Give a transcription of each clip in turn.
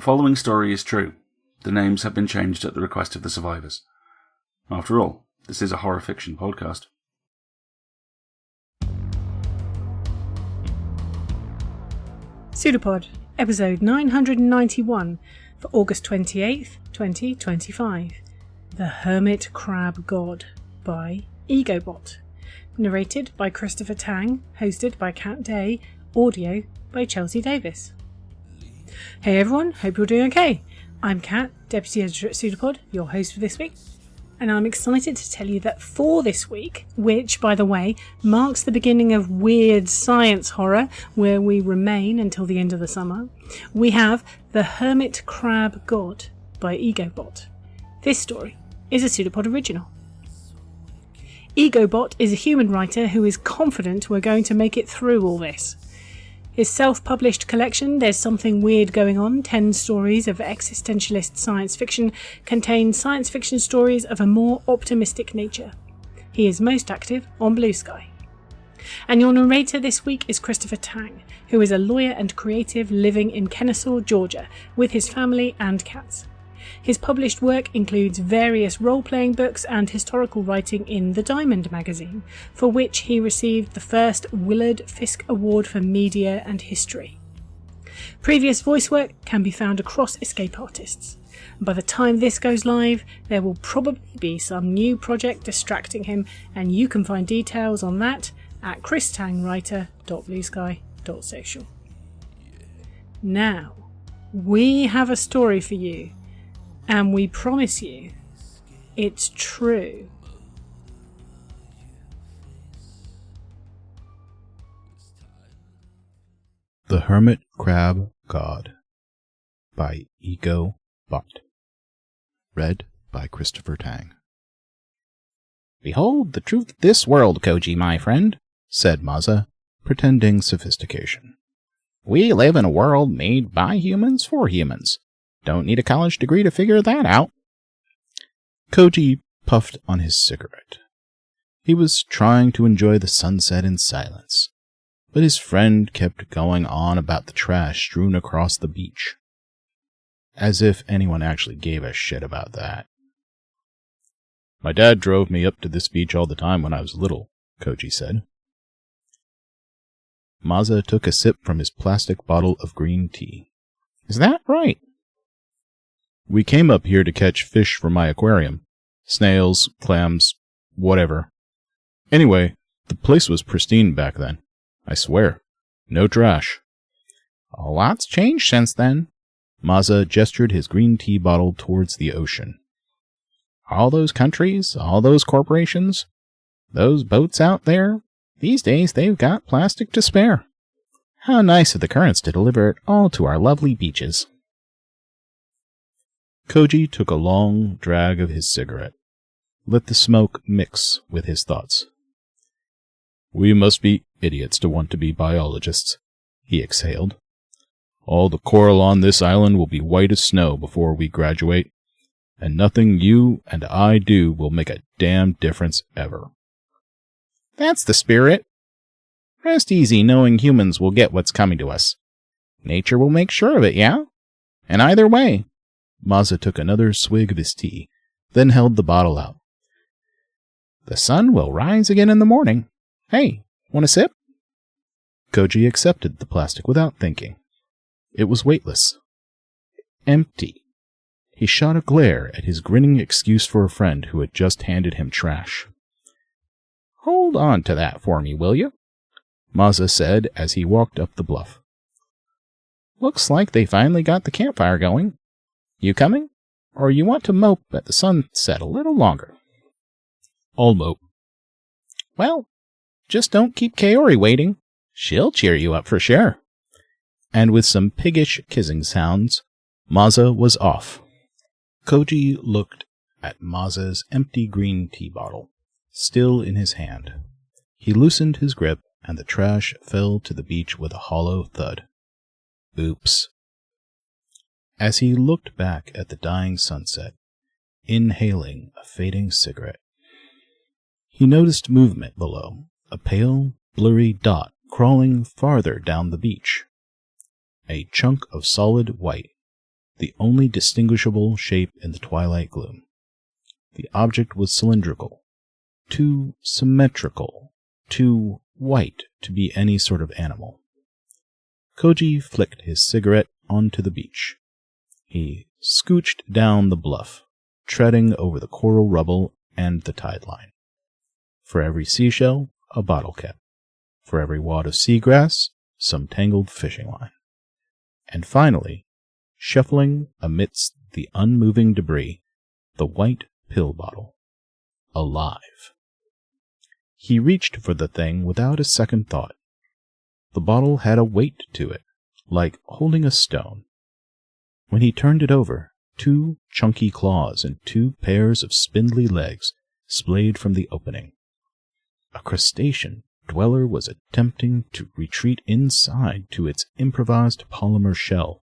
following story is true. The names have been changed at the request of the survivors. After all, this is a horror fiction podcast. PseudoPod, episode 991 for August 28th, 2025. The Hermit Crab God by EgoBot. Narrated by Christopher Tang, hosted by Kat Day, audio by Chelsea Davis. Hey everyone, hope you're doing okay. I'm Kat, Deputy Editor at PseudoPod, your host for this week, and I'm excited to tell you that for this week, which, by the way, marks the beginning of weird science horror, where we remain until the end of the summer, we have The Hermit Crab God by EgoBot. This story is a PseudoPod original. EgoBot is a human writer who is confident we're going to make it through all this. His self-published collection, There's Something Weird Going On, 10 stories of existentialist science fiction, contains science fiction stories of a more optimistic nature. He is most active on Blue Sky. And your narrator this week is Christopher Tang, who is a lawyer and creative living in Kennesaw, Georgia, with his family and cats. His published work includes various role-playing books and historical writing in The Diamond magazine, for which he received the first Willard Fisk Award for Media and History. Previous voice work can be found across Escape Artists. By the time this goes live, there will probably be some new project distracting him, and you can find details on that at christangwriter.bluesky.social. Now, we have a story for you. And we promise you, it's true. The Hermit Crab God by EgoBot. Read by Christopher Tang. Behold the truth of this world, Koji, my friend, said Maza, pretending sophistication. We live in a world made by humans for humans. Don't need a college degree to figure that out. Koji puffed on his cigarette. He was trying to enjoy the sunset in silence, but his friend kept going on about the trash strewn across the beach. As if anyone actually gave a shit about that. My dad drove me up to this beach all the time when I was little, Koji said. Maza took a sip from his plastic bottle of green tea. Is that right? We came up here to catch fish for my aquarium. Snails, clams, whatever. Anyway, the place was pristine back then. I swear. No trash. A lot's changed since then. Maza gestured his green tea bottle towards the ocean. All those countries, all those corporations, those boats out there, these days they've got plastic to spare. How nice of the currents to deliver it all to our lovely beaches. Koji took a long drag of his cigarette. Let the smoke mix with his thoughts. We must be idiots to want to be biologists, he exhaled. All the coral on this island will be white as snow before we graduate, and nothing you and I do will make a damn difference ever. That's the spirit. Rest easy knowing humans will get what's coming to us. Nature will make sure of it, yeah? And either way, Maza took another swig of his tea, then held the bottle out. The sun will rise again in the morning. Hey, want a sip? Koji accepted the plastic without thinking. It was weightless. Empty. He shot a glare at his grinning excuse for a friend who had just handed him trash. Hold on to that for me, will you? Maza said as he walked up the bluff. Looks like they finally got the campfire going. You coming? Or you want to mope at the sunset a little longer? I'll mope. Well, just don't keep Kaori waiting. She'll cheer you up for sure. And with some piggish kissing sounds, Maza was off. Koji looked at Maza's empty green tea bottle, still in his hand. He loosened his grip, and the trash fell to the beach with a hollow thud. Oops. As he looked back at the dying sunset, inhaling a fading cigarette, he noticed movement below, a pale, blurry dot crawling farther down the beach. A chunk of solid white, the only distinguishable shape in the twilight gloom. The object was cylindrical, too symmetrical, too white to be any sort of animal. Koji flicked his cigarette onto the beach. He scooched down the bluff, treading over the coral rubble and the tide line. For every seashell, a bottle cap. For every wad of seagrass, some tangled fishing line. And finally, shuffling amidst the unmoving debris, the white pill bottle. Alive. He reached for the thing without a second thought. The bottle had a weight to it, like holding a stone. When he turned it over, 2 chunky claws and 2 pairs of spindly legs splayed from the opening. A crustacean dweller was attempting to retreat inside to its improvised polymer shell,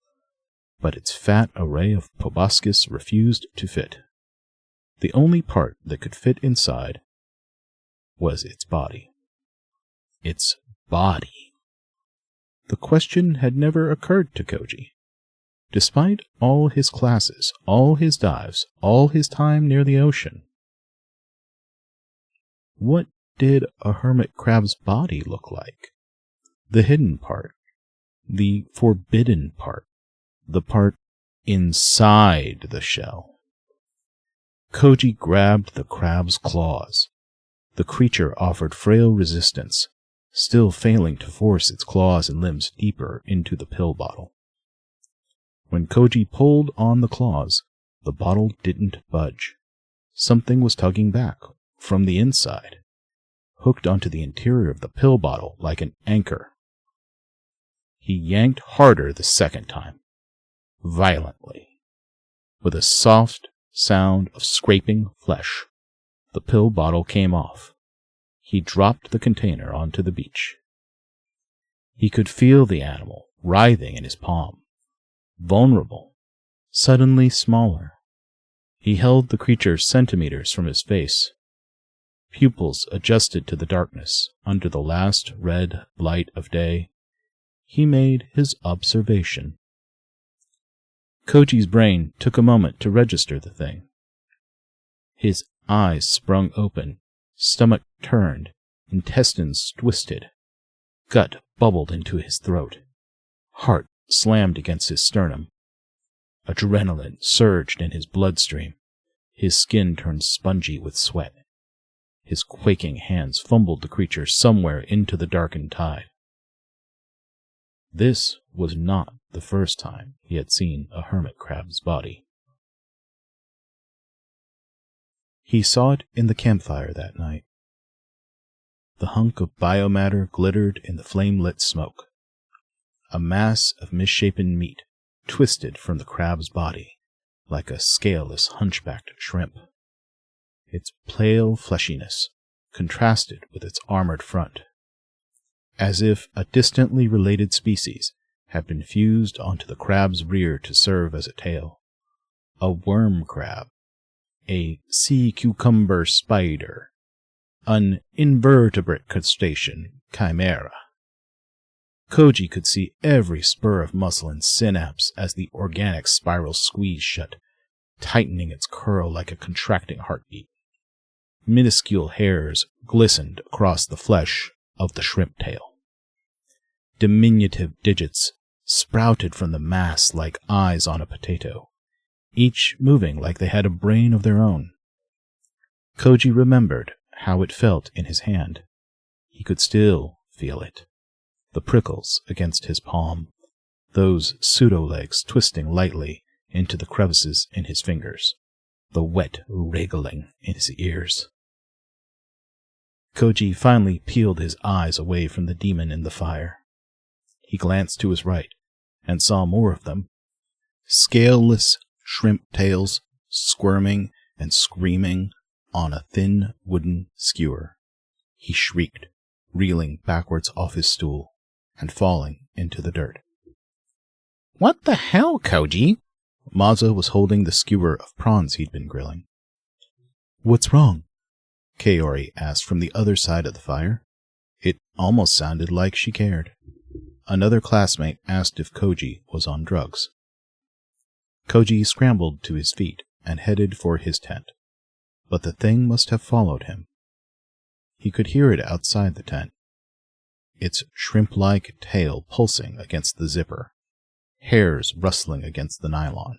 but its fat array of proboscis refused to fit. The only part that could fit inside was its body. Its body. The question had never occurred to Koji. Despite all his classes, all his dives, all his time near the ocean, what did a hermit crab's body look like? The hidden part, the forbidden part, the part inside the shell. Koji grabbed the crab's claws. The creature offered frail resistance, still failing to force its claws and limbs deeper into the pill bottle. When Koji pulled on the claws, the bottle didn't budge. Something was tugging back, from the inside, hooked onto the interior of the pill bottle like an anchor. He yanked harder the second time, violently. With a soft sound of scraping flesh, the pill bottle came off. He dropped the container onto the beach. He could feel the animal writhing in his palm, vulnerable, suddenly smaller. He held the creature centimeters from his face. Pupils adjusted to the darkness under the last red light of day. He made his observation. Koji's brain took a moment to register the thing. His eyes sprung open, stomach turned, intestines twisted. Gut bubbled into his throat. Heart slammed against his sternum. Adrenaline surged in his bloodstream. His skin turned spongy with sweat. His quaking hands fumbled the creature somewhere into the darkened tide. This was not the first time he had seen a hermit crab's body. He saw it in the campfire that night. The hunk of biomatter glittered in the flame-lit smoke. A mass of misshapen meat twisted from the crab's body, like a scaleless hunchbacked shrimp. Its pale fleshiness contrasted with its armored front, as if a distantly related species had been fused onto the crab's rear to serve as a tail. A worm crab, a sea cucumber spider, an invertebrate crustacean chimera. Koji could see every spur of muscle and synapse as the organic spiral squeezed shut, tightening its curl like a contracting heartbeat. Minuscule hairs glistened across the flesh of the shrimp tail. Diminutive digits sprouted from the mass like eyes on a potato, each moving like they had a brain of their own. Koji remembered how it felt in his hand. He could still feel it. The prickles against his palm, those pseudo-legs twisting lightly into the crevices in his fingers, the wet wriggling in his ears. Koji finally peeled his eyes away from the demon in the fire. He glanced to his right and saw more of them, scaleless shrimp tails squirming and screaming on a thin wooden skewer. He shrieked, reeling backwards off his stool and falling into the dirt. What the hell, Koji? Maza was holding the skewer of prawns he'd been grilling. What's wrong? Kaori asked from the other side of the fire. It almost sounded like she cared. Another classmate asked if Koji was on drugs. Koji scrambled to his feet and headed for his tent, but the thing must have followed him. He could hear it outside the tent, its shrimp-like tail pulsing against the zipper, hairs rustling against the nylon,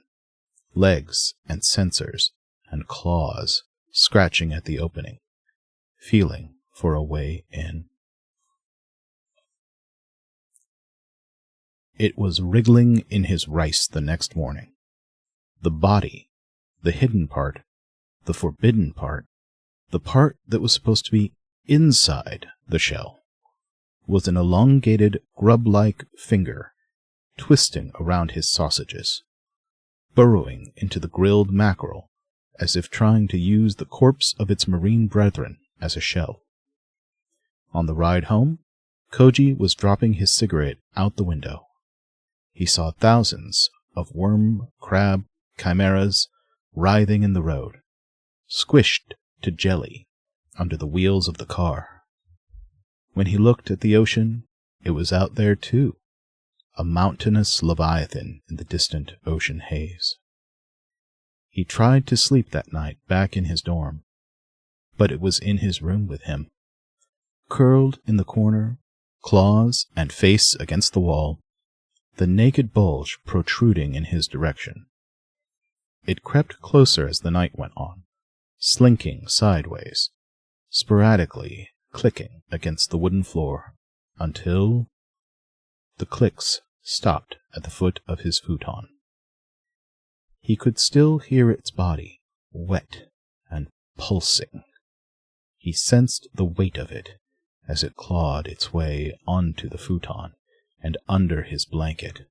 legs and sensors and claws scratching at the opening, feeling for a way in. It was wriggling in his rice the next morning. The body, the hidden part, the forbidden part, the part that was supposed to be inside the shell, was an elongated, grub-like finger twisting around his sausages, burrowing into the grilled mackerel as if trying to use the corpse of its marine brethren as a shell. On the ride home, Koji was dropping his cigarette out the window. He saw thousands of worm, crab, chimeras writhing in the road, squished to jelly under the wheels of the car. When he looked at the ocean, it was out there too, a mountainous leviathan in the distant ocean haze. He tried to sleep that night back in his dorm, but it was in his room with him. Curled in the corner, claws and face against the wall, the naked bulge protruding in his direction. It crept closer as the night went on, slinking sideways, sporadically clicking against the wooden floor, until the clicks stopped at the foot of his futon. He could still hear its body, wet and pulsing. He sensed the weight of it as it clawed its way onto the futon and under his blanket.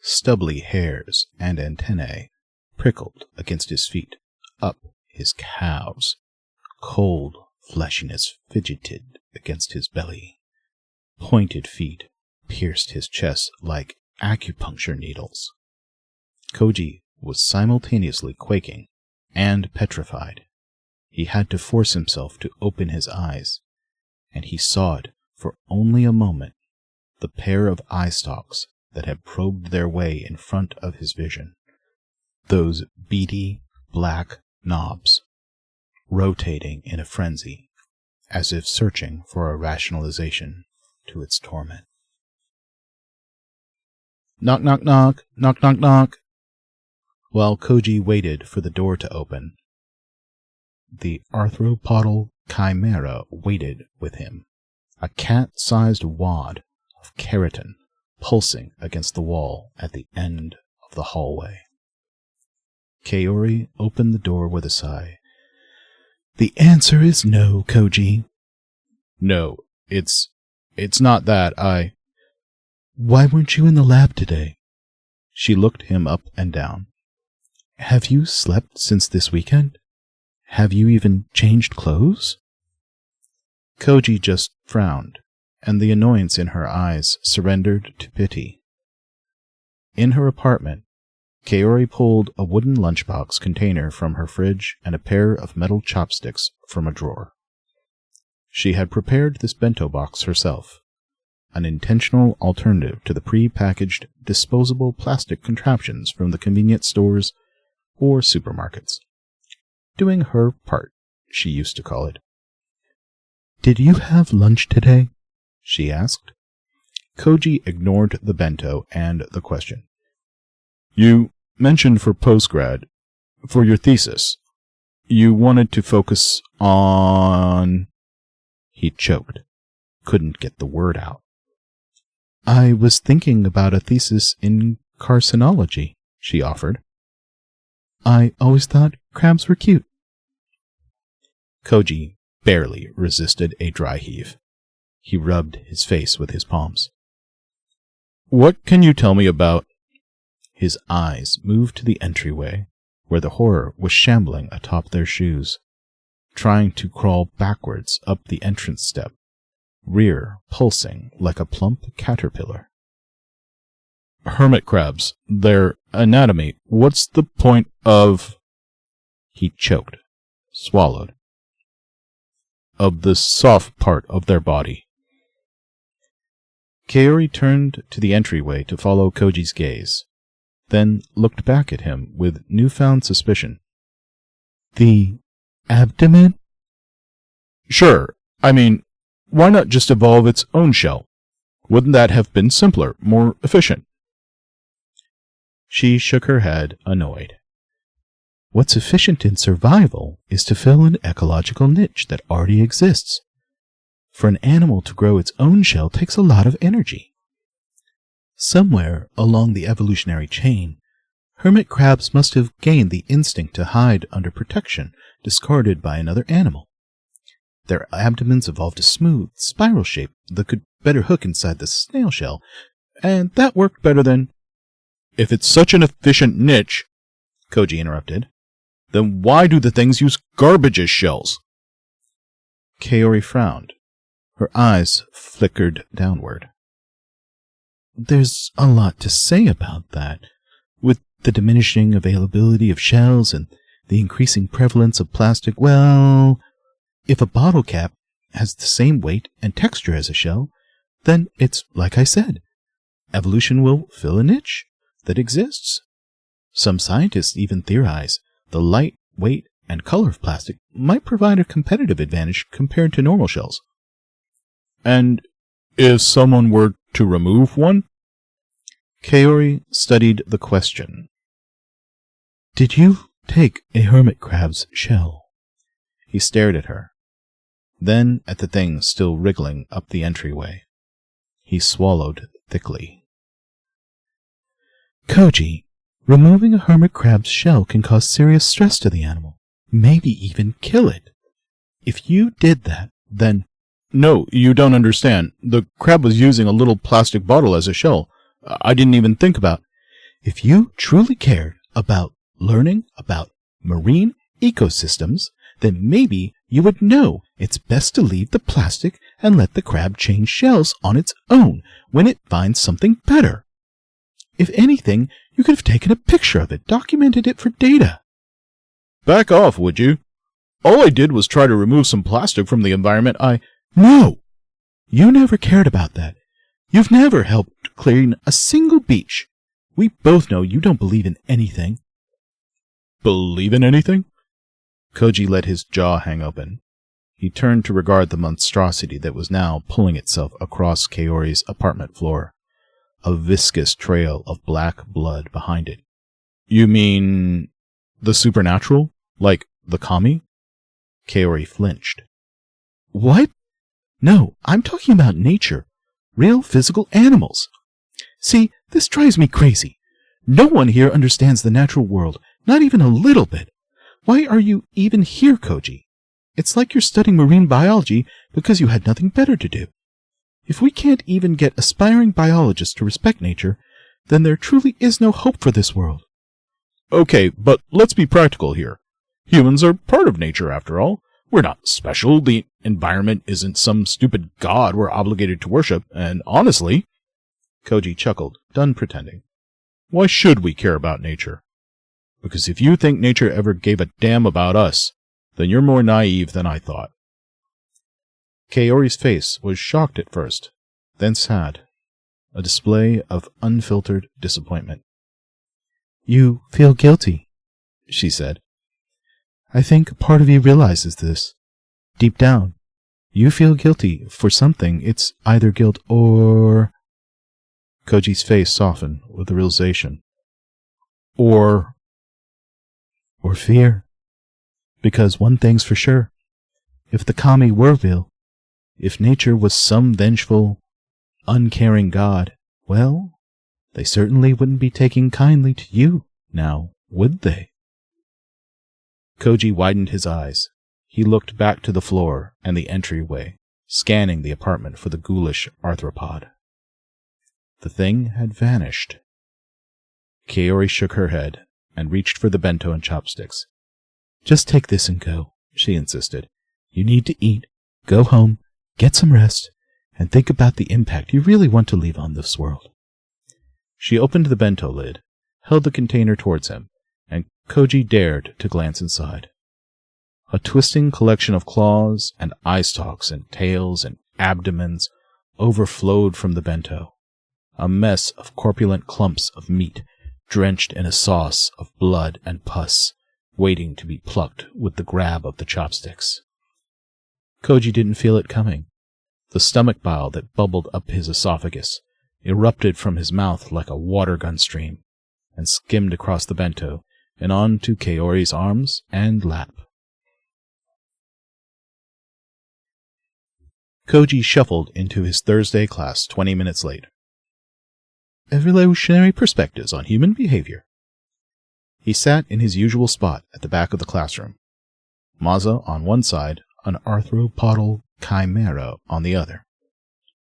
Stubbly hairs and antennae prickled against his feet, up his calves. Cold fleshiness fidgeted against his belly. Pointed feet pierced his chest like acupuncture needles. Koji was simultaneously quaking and petrified. He had to force himself to open his eyes, and he saw it for only a moment, the pair of eye stalks that had probed their way in front of his vision, those beady black knobs, rotating in a frenzy, as if searching for a rationalization to its torment. Knock, knock, knock, knock, knock, knock. While Koji waited for the door to open, the arthropodal chimera waited with him, a cat-sized wad of keratin pulsing against the wall at the end of the hallway. Kaori opened the door with a sigh. The answer is no, Koji. No, it's not that. Why weren't you in the lab today? She looked him up and down. Have you slept since this weekend? Have you even changed clothes? Koji just frowned, and the annoyance in her eyes surrendered to pity. In her apartment, Kaori pulled a wooden lunchbox container from her fridge and a pair of metal chopsticks from a drawer. She had prepared this bento box herself, an intentional alternative to the pre-packaged disposable plastic contraptions from the convenience stores or supermarkets. Doing her part, she used to call it. Did you have lunch today? She asked. Koji ignored the bento and the question. You mentioned for postgrad, for your thesis, you wanted to focus on... He choked, couldn't get the word out. I was thinking about a thesis in carcinology, she offered. I always thought crabs were cute. Koji barely resisted a dry heave. He rubbed his face with his palms. What can you tell me about... His eyes moved to the entryway, where the horror was shambling atop their shoes, trying to crawl backwards up the entrance step, rear pulsing like a plump caterpillar. Hermit crabs, their anatomy, what's the point of... He choked, swallowed. Of the soft part of their body. Kaori turned to the entryway to follow Koji's gaze. then looked back at him with newfound suspicion. The abdomen? Sure. I mean, why not just evolve its own shell? Wouldn't that have been simpler, more efficient? She shook her head, annoyed. What's efficient in survival is to fill an ecological niche that already exists. For an animal to grow its own shell takes a lot of energy. Somewhere along the evolutionary chain, hermit crabs must have gained the instinct to hide under protection discarded by another animal. Their abdomens evolved a smooth, spiral shape that could better hook inside the snail shell, and that worked better than... If it's such an efficient niche, Koji interrupted, then why do the things use garbage as shells? Kaori frowned. Her eyes flickered downward. There's a lot to say about that. With the diminishing availability of shells and the increasing prevalence of plastic, well, if a bottle cap has the same weight and texture as a shell, then it's like I said. Evolution will fill a niche that exists. Some scientists even theorize the light, weight, and color of plastic might provide a competitive advantage compared to normal shells. And if someone were to remove one? Kaori studied the question. Did you take a hermit crab's shell? He stared at her, then at the thing still wriggling up the entryway. He swallowed thickly. Koji, removing a hermit crab's shell can cause serious stress to the animal, maybe even kill it. If you did that, then... No, you don't understand. The crab was using a little plastic bottle as a shell. I didn't even think about... If you truly cared about learning about marine ecosystems, then maybe you would know it's best to leave the plastic and let the crab change shells on its own when it finds something better. If anything, you could have taken a picture of it, documented it for data. Back off, would you? All I did was try to remove some plastic from the environment. No! You never cared about that. You've never helped clean a single beach. We both know you don't believe in anything. Believe in anything? Koji let his jaw hang open. He turned to regard the monstrosity that was now pulling itself across Kaori's apartment floor, a viscous trail of black blood behind it. You mean the supernatural? Like the kami? Kaori flinched. What? No, I'm talking about nature. Real physical animals. See, this drives me crazy. No one here understands the natural world, not even a little bit. Why are you even here, Koji? It's like you're studying marine biology because you had nothing better to do. If we can't even get aspiring biologists to respect nature, then there truly is no hope for this world. Okay, but let's be practical here. Humans are part of nature, after all. We're not special. The environment isn't some stupid god we're obligated to worship, and honestly... Koji chuckled, done pretending. Why should we care about nature? Because if you think nature ever gave a damn about us, then you're more naive than I thought. Kaori's face was shocked at first, then sad, a display of unfiltered disappointment. You feel guilty, she said. I think part of you realizes this. Deep down, you feel guilty for something. It's either guilt or... Koji's face softened with the realization. Or fear. Because one thing's for sure. If the kami were real, if nature was some vengeful, uncaring god, well, they certainly wouldn't be taking kindly to you now, would they? Koji widened his eyes. He looked back to the floor and the entryway, scanning the apartment for the ghoulish arthropod. The thing had vanished. Kaori shook her head and reached for the bento and chopsticks. Just take this and go, she insisted. You need to eat, go home, get some rest, and think about the impact you really want to leave on this world. She opened the bento lid, held the container towards him, and Koji dared to glance inside. A twisting collection of claws and eye stalks and tails and abdomens overflowed from the bento, a mess of corpulent clumps of meat drenched in a sauce of blood and pus, waiting to be plucked with the grab of the chopsticks. Koji didn't feel it coming. The stomach bile that bubbled up his esophagus erupted from his mouth like a water gun stream, and skimmed across the bento and onto Kaori's arms and lap. Koji shuffled into his Thursday class 20 minutes late. Evolutionary perspectives on human behavior. He sat in his usual spot at the back of the classroom. Maza on one side, an arthropodal chimera on the other.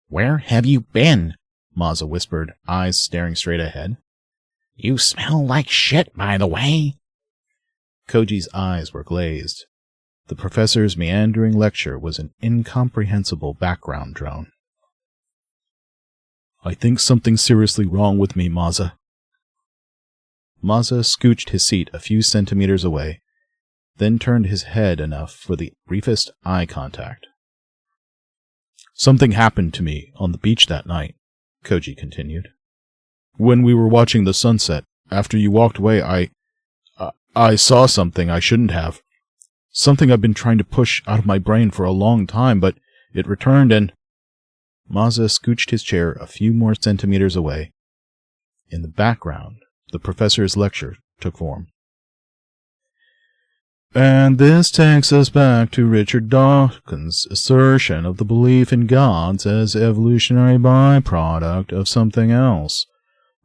Where have you been? Maza whispered, eyes staring straight ahead. You smell like shit, by the way. Koji's eyes were glazed. The professor's meandering lecture was an incomprehensible background drone. I think something's seriously wrong with me, Maza. Maza scooched his seat a few centimeters away, then turned his head enough for the briefest eye contact. Something happened to me on the beach that night, Koji continued. When we were watching the sunset, after you walked away, I saw something I shouldn't have. Something I've been trying to push out of my brain for a long time, but it returned and... Maza scooched his chair a few more centimeters away. In the background, the professor's lecture took form. And this takes us back to Richard Dawkins' assertion of the belief in gods as evolutionary byproduct of something else.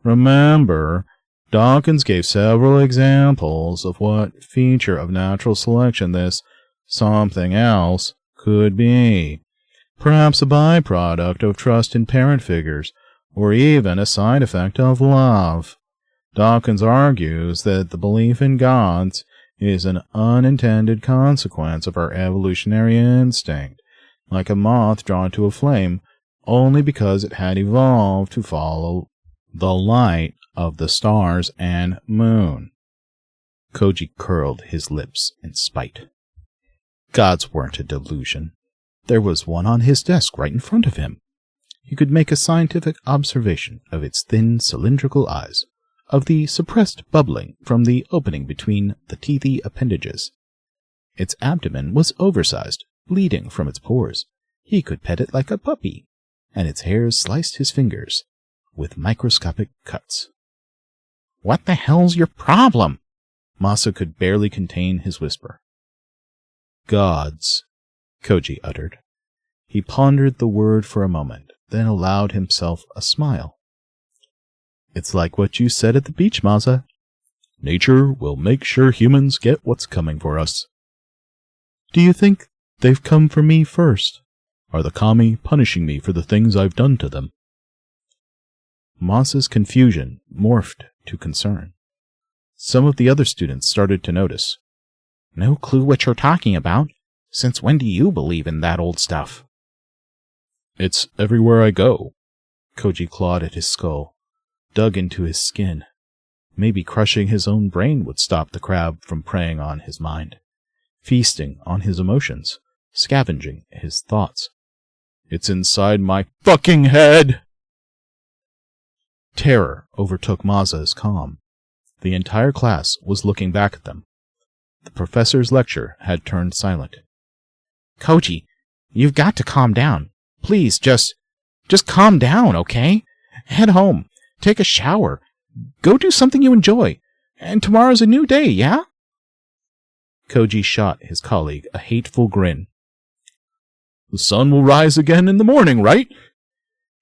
Remember, Dawkins gave several examples of what feature of natural selection this something else could be. Perhaps a byproduct of trust in parent figures, or even a side effect of love. Dawkins argues that the belief in gods is an unintended consequence of our evolutionary instinct, like a moth drawn to a flame only because it had evolved to follow the light of the stars and moon. Koji curled his lips in spite. Gods weren't a delusion. There was one on his desk right in front of him. He could make a scientific observation of its thin cylindrical eyes, of the suppressed bubbling from the opening between the teethy appendages. Its abdomen was oversized, bleeding from its pores. He could pet it like a puppy, and its hairs sliced his fingers with microscopic cuts. What the hell's your problem? Masa could barely contain his whisper. Gods, Koji uttered. He pondered the word for a moment, then allowed himself a smile. It's like what you said at the beach, Masa. Nature will make sure humans get what's coming for us. Do you think they've come for me first? Are the kami punishing me for the things I've done to them? Masa's confusion morphed to concern. Some of the other students started to notice. No clue what you're talking about. Since when do you believe in that old stuff? It's everywhere I go. Koji clawed at his skull, dug into his skin. Maybe crushing his own brain would stop the crab from preying on his mind, feasting on his emotions, scavenging his thoughts. It's inside my fucking head! Terror overtook Masa's calm. The entire class was looking back at them. The professor's lecture had turned silent. Koji, you've got to calm down. Please, just calm down, okay? Head home. Take a shower. Go do something you enjoy. And tomorrow's a new day, yeah? Koji shot his colleague a hateful grin. The sun will rise again in the morning, right?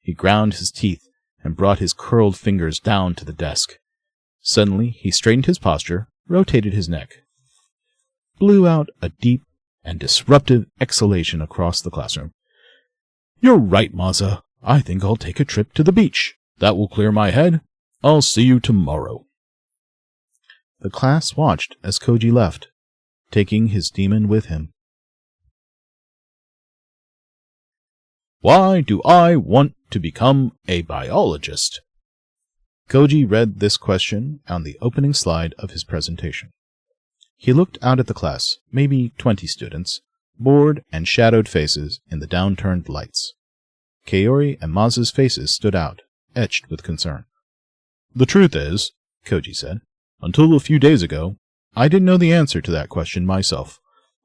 He ground his teeth and brought his curled fingers down to the desk. Suddenly, he straightened his posture, rotated his neck, blew out a deep and disruptive exhalation across the classroom. You're right, Masa. I think I'll take a trip to the beach. That will clear my head. I'll see you tomorrow. The class watched as Koji left, taking his demon with him. Why do I want to become a biologist? Koji read this question on the opening slide of his presentation. He looked out at the class, maybe 20 students, bored and shadowed faces in the downturned lights. Kaori and Masa's faces stood out, etched with concern. The truth is, Koji said. Until a few days ago, I didn't know the answer to that question myself.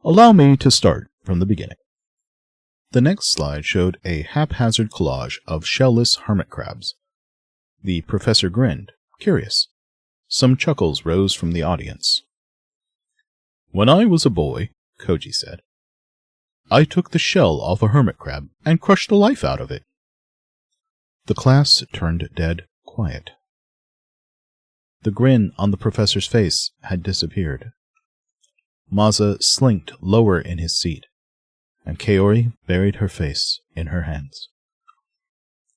Allow me to start from the beginning. The next slide showed a haphazard collage of shell-less hermit crabs. The professor grinned, curious. Some chuckles rose from the audience. When I was a boy, Koji said, I took the shell off a hermit crab and crushed the life out of it. The class turned dead quiet. The grin on the professor's face had disappeared. Maza slinked lower in his seat, and Kaori buried her face in her hands.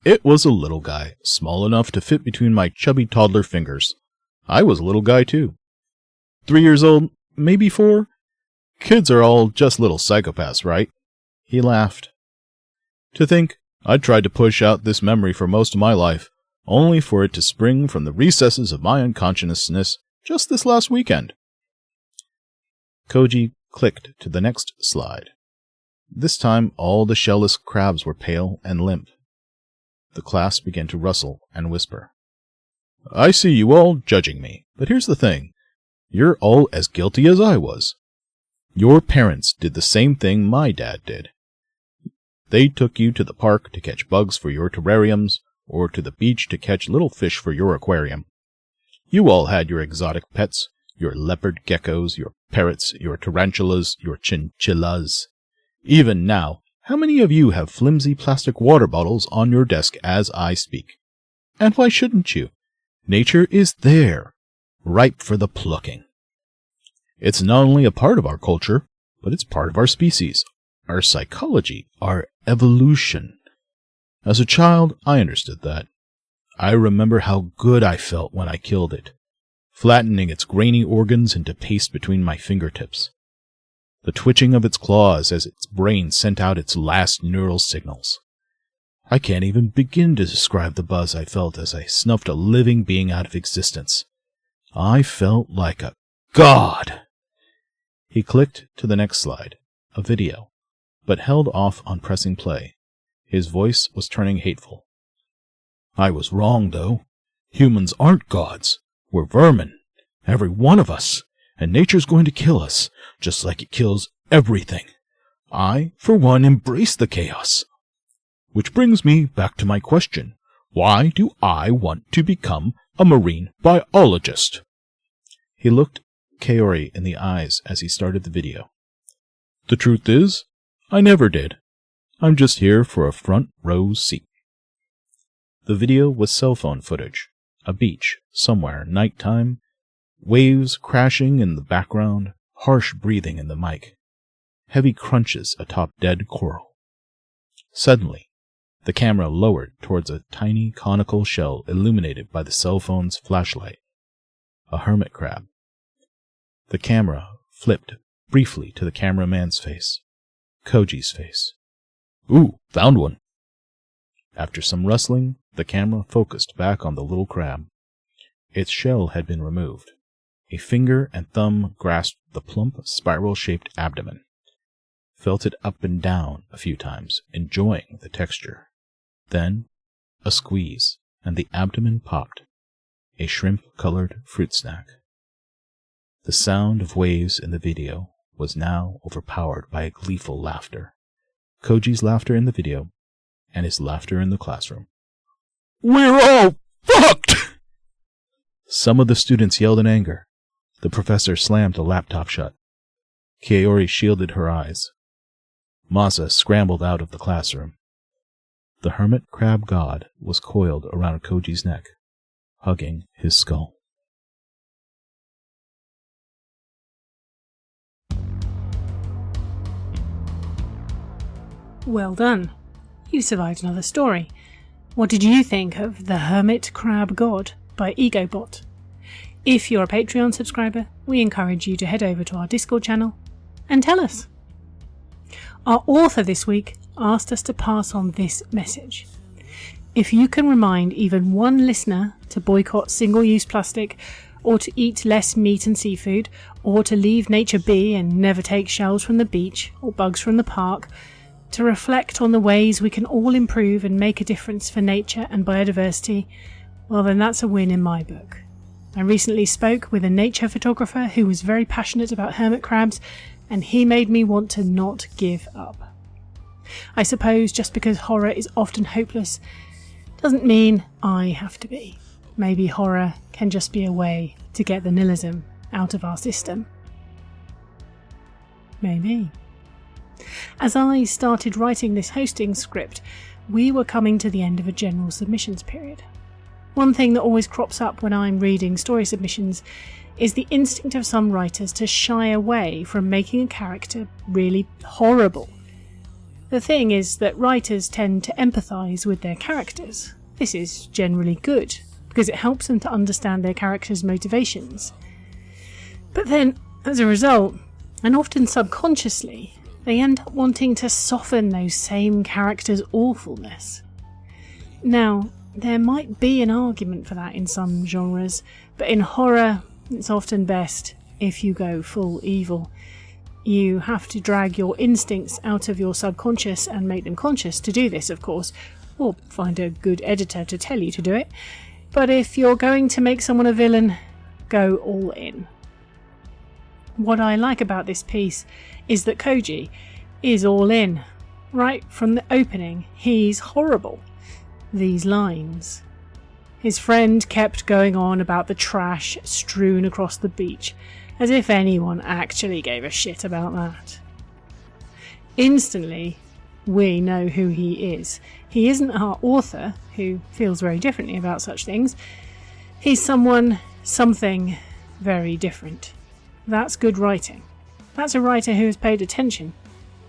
It was a little guy, small enough to fit between my chubby toddler fingers. I was a little guy, too. 3 years old, maybe 4. Kids are all just little psychopaths, right? He laughed. To think, I tried to push out this memory for most of my life, only for it to spring from the recesses of my unconsciousness just this last weekend. Koji clicked to the next slide. This time all the shell-less crabs were pale and limp. The class began to rustle and whisper. I see you all judging me, but here's the thing. You're all as guilty as I was. Your parents did the same thing my dad did. They took you to the park to catch bugs for your terrariums, or to the beach to catch little fish for your aquarium. You all had your exotic pets, your leopard geckos, your parrots, your tarantulas, your chinchillas. Even now, how many of you have flimsy plastic water bottles on your desk as I speak? And why shouldn't you? Nature is there, ripe for the plucking. It's not only a part of our culture, but it's part of our species, our psychology, our evolution. As a child, I understood that. I remember how good I felt when I killed it, flattening its grainy organs into paste between my fingertips. The twitching of its claws as its brain sent out its last neural signals. I can't even begin to describe the buzz I felt as I snuffed a living being out of existence. I felt like a god. He clicked to the next slide, a video, but held off on pressing play. His voice was turning hateful. I was wrong, though. Humans aren't gods. We're vermin. Every one of us. And nature's going to kill us, just like it kills everything. I, for one, embrace the chaos. Which brings me back to my question. Why do I want to become a marine biologist? He looked Kaori in the eyes as he started the video. The truth is, I never did. I'm just here for a front row seat. The video was cell phone footage. A beach, somewhere, nighttime. Waves crashing in the background, harsh breathing in the mic. Heavy crunches atop dead coral. Suddenly, the camera lowered towards a tiny conical shell illuminated by the cell phone's flashlight. A hermit crab. The camera flipped briefly to the cameraman's face. Koji's face. Ooh, found one. After some rustling, the camera focused back on the little crab. Its shell had been removed. A finger and thumb grasped the plump, spiral-shaped abdomen. Felt it up and down a few times, enjoying the texture. Then, a squeeze, and the abdomen popped. A shrimp-colored fruit snack. The sound of waves in the video was now overpowered by a gleeful laughter. Koji's laughter in the video, and his laughter in the classroom. We're all fucked! Some of the students yelled in anger. The professor slammed the laptop shut. Kaori shielded her eyes. Maza scrambled out of the classroom. The hermit crab god was coiled around Koji's neck, hugging his skull. Well done. You survived another story. What did you think of The Hermit Crab God by EgoBot? If you're a Patreon subscriber, we encourage you to head over to our Discord channel and tell us. Our author this week asked us to pass on this message. If you can remind even one listener to boycott single-use plastic, or to eat less meat and seafood, or to leave nature be and never take shells from the beach or bugs from the park, to reflect on the ways we can all improve and make a difference for nature and biodiversity, well then that's a win in my book. I recently spoke with a nature photographer who was very passionate about hermit crabs, and he made me want to not give up. I suppose just because horror is often hopeless doesn't mean I have to be. Maybe horror can just be a way to get the nihilism out of our system. Maybe. As I started writing this hosting script, we were coming to the end of a general submissions period. One thing that always crops up when I'm reading story submissions is the instinct of some writers to shy away from making a character really horrible. The thing is that writers tend to empathise with their characters. This is generally good, because it helps them to understand their characters' motivations. But then, as a result, and often subconsciously, they end up wanting to soften those same characters' awfulness. Now, there might be an argument for that in some genres, but in horror, it's often best if you go full evil. You have to drag your instincts out of your subconscious and make them conscious to do this, of course, or find a good editor to tell you to do it. But if you're going to make someone a villain, go all in. What I like about this piece is that Koji is all in. Right from the opening, he's horrible. These lines. His friend kept going on about the trash strewn across the beach, as if anyone actually gave a shit about that. Instantly, we know who he is. He isn't our author, who feels very differently about such things. He's something very different. That's good writing. That's a writer who has paid attention,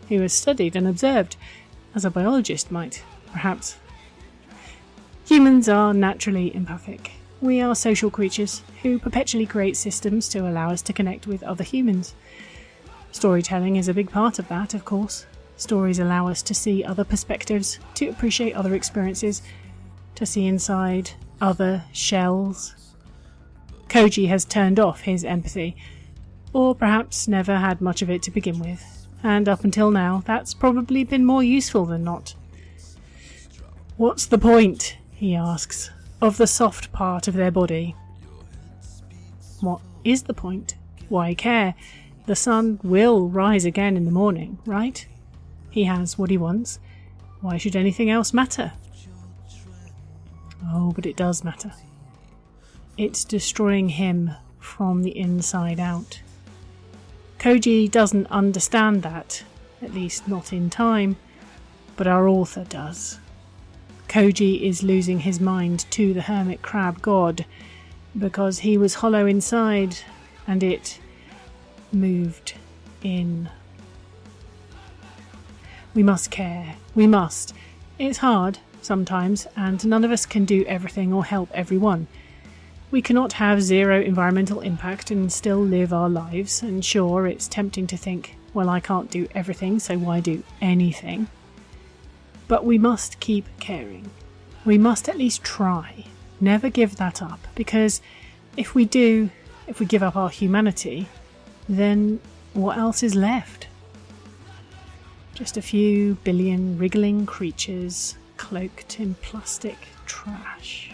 who has studied and observed, as a biologist might, perhaps. Humans are naturally empathic. We are social creatures who perpetually create systems to allow us to connect with other humans. Storytelling is a big part of that, of course. Stories allow us to see other perspectives, to appreciate other experiences, to see inside other shells. Koji has turned off his empathy, or perhaps never had much of it to begin with, and up until now that's probably been more useful than not. What's the point, he asks, of the soft part of their body? What is the point? Why care? The sun will rise again in the morning, right? He has what he wants. Why should anything else matter? Oh, but it does matter. It's destroying him from the inside out. Koji doesn't understand that, at least not in time, but our author does. Koji is losing his mind to the hermit crab god because he was hollow inside and it moved in. We must care. We must. It's hard sometimes, and none of us can do everything or help everyone. We cannot have zero environmental impact and still live our lives, and sure, it's tempting to think, well, I can't do everything, so why do anything? But we must keep caring. We must at least try. Never give that up, because if we do, if we give up our humanity, then what else is left? Just a few billion wriggling creatures cloaked in plastic trash.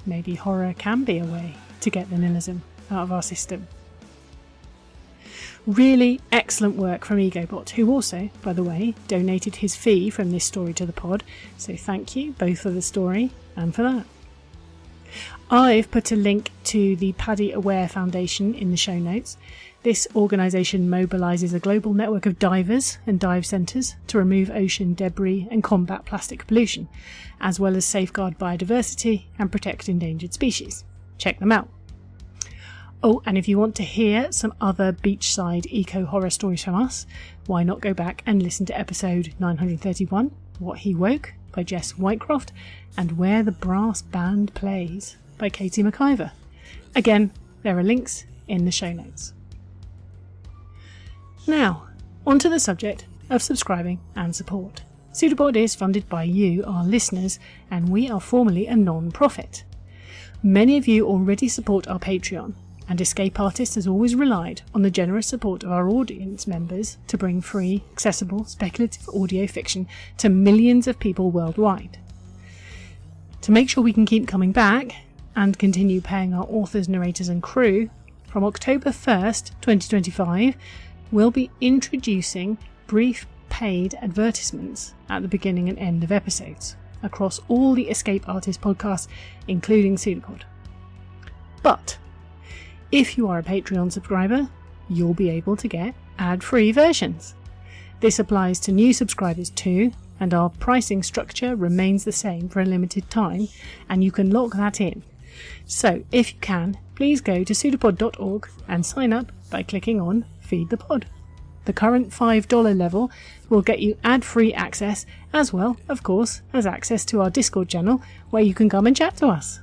Maybe horror can be a way to get the nihilism out of our system. Really excellent work from EgoBot, who also, by the way, donated his fee from this story to the pod, so thank you both for the story and for that. I've put a link to the Paddy Aware Foundation in the show notes. This organisation mobilises a global network of divers and dive centres to remove ocean debris and combat plastic pollution, as well as safeguard biodiversity and protect endangered species. Check them out. Oh, and if you want to hear some other beachside eco-horror stories from us, why not go back and listen to episode 931, What He Woke, by Jess Whitecroft, and Where the Brass Band Plays, by Katie McIver. Again, there are links in the show notes. Now, onto the subject of subscribing and support. PseudoPod is funded by you, our listeners, and we are formally a non-profit. Many of you already support our Patreon, and Escape Artist has always relied on the generous support of our audience members to bring free, accessible, speculative audio fiction to millions of people worldwide. To make sure we can keep coming back, and continue paying our authors, narrators and crew, from October 1st, 2025, we'll be introducing brief paid advertisements at the beginning and end of episodes across all the Escape Artist podcasts, including PseudoPod. But if you are a Patreon subscriber, you'll be able to get ad-free versions. This applies to new subscribers too, and our pricing structure remains the same for a limited time, and you can lock that in. So if you can, please go to pseudopod.org and sign up by clicking on Feed the Pod. The current $5 level will get you ad-free access, as well, of course, as access to our Discord channel, where you can come and chat to us.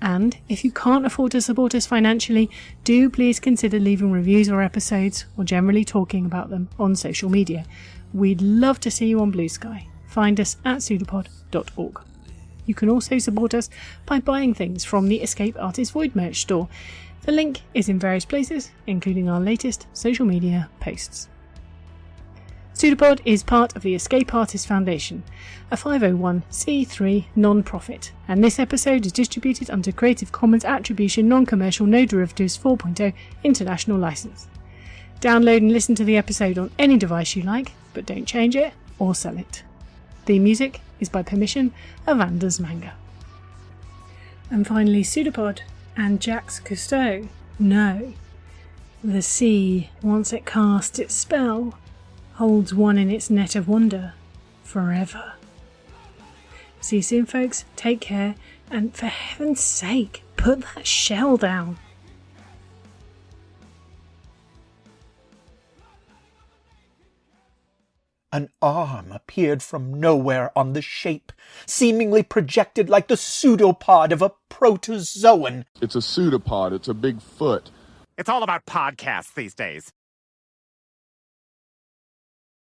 And if you can't afford to support us financially, do please consider leaving reviews or episodes, or generally talking about them on social media. We'd love to see you on Blue Sky. Find us at pseudopod.org. You can also support us by buying things from the Escape Artist Void merch store. The link is in various places, including our latest social media posts. PseudoPod is part of the Escape Artist Foundation, a 501c3 non-profit, and this episode is distributed under Creative Commons Attribution Non-Commercial No Derivatives 4.0 International License. Download and listen to the episode on any device you like, but don't change it or sell it. The music is by permission of Anders Manga. And finally, PseudoPod and Jacques Cousteau know the sea, once it casts its spell, holds one in its net of wonder forever. See you soon, folks. Take care, and for heaven's sake, put that shell down. An arm appeared from nowhere on the shape, seemingly projected like the pseudopod of a protozoan. It's a pseudopod. It's a big foot. It's all about podcasts these days.